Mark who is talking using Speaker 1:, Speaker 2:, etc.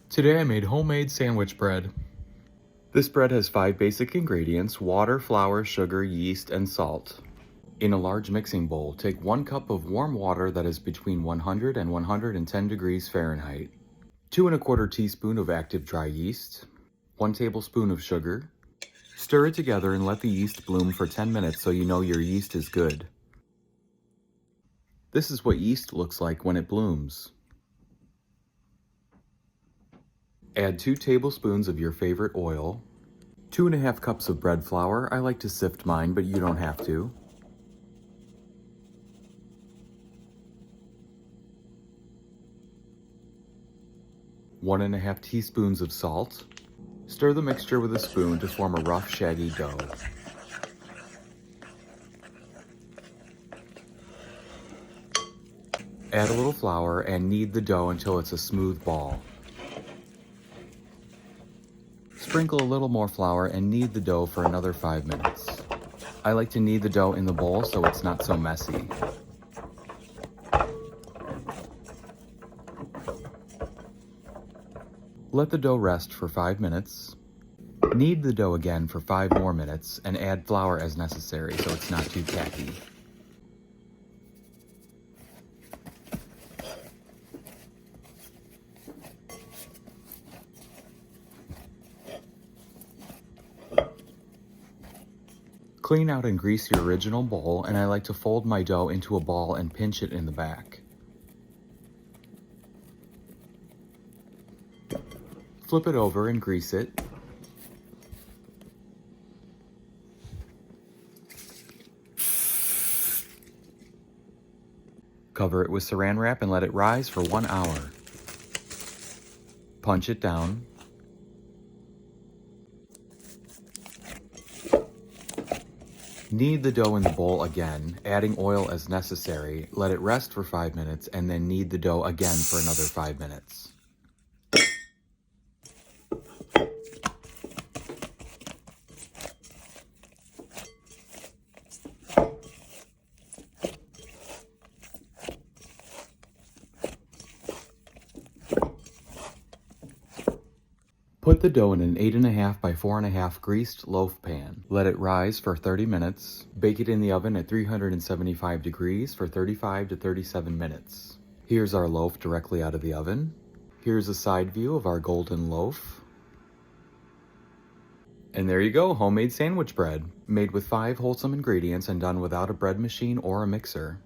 Speaker 1: Today I made homemade sandwich bread. This bread has 5 basic ingredients: water, flour, sugar, yeast, and salt. In a large mixing bowl, take 1 cup of warm water that is between 100 and 110 degrees Fahrenheit, 2 1/4 teaspoon of active dry yeast, 1 tablespoon of sugar. Stir it together and let the yeast bloom for 10 minutes so you know your yeast is good. This is what yeast looks like when it blooms. Add 2 tablespoons of your favorite oil, 2 1/2 cups of bread flour. I like to sift mine, but you don't have to. 1 1/2 teaspoons of salt. Stir the mixture with a spoon to form a rough, shaggy dough. Add a little flour and knead the dough until it's a smooth ball. Sprinkle a little more flour and knead the dough for another 5 minutes. I like to knead the dough in the bowl so it's not so messy. Let the dough rest for 5 minutes. Knead the dough again for 5 more minutes and add flour as necessary so it's not too tacky. Clean out and grease your original bowl, and I like to fold my dough into a ball and pinch it in the back. Flip it over and grease it. Cover it with saran wrap and let it rise for 1 hour. Punch it down. Knead the dough in the bowl again, adding oil as necessary. Let it rest for 5 minutes and then knead the dough again for another 5 minutes. Put the dough in an 8 1/2 by 4 1/2 greased loaf pan. Let it rise for 30 minutes. Bake it in the oven at 375 degrees for 35 to 37 minutes. Here's our loaf directly out of the oven. Here's a side view of our golden loaf. And there you go, homemade sandwich bread, made with 5 wholesome ingredients and done without a bread machine or a mixer.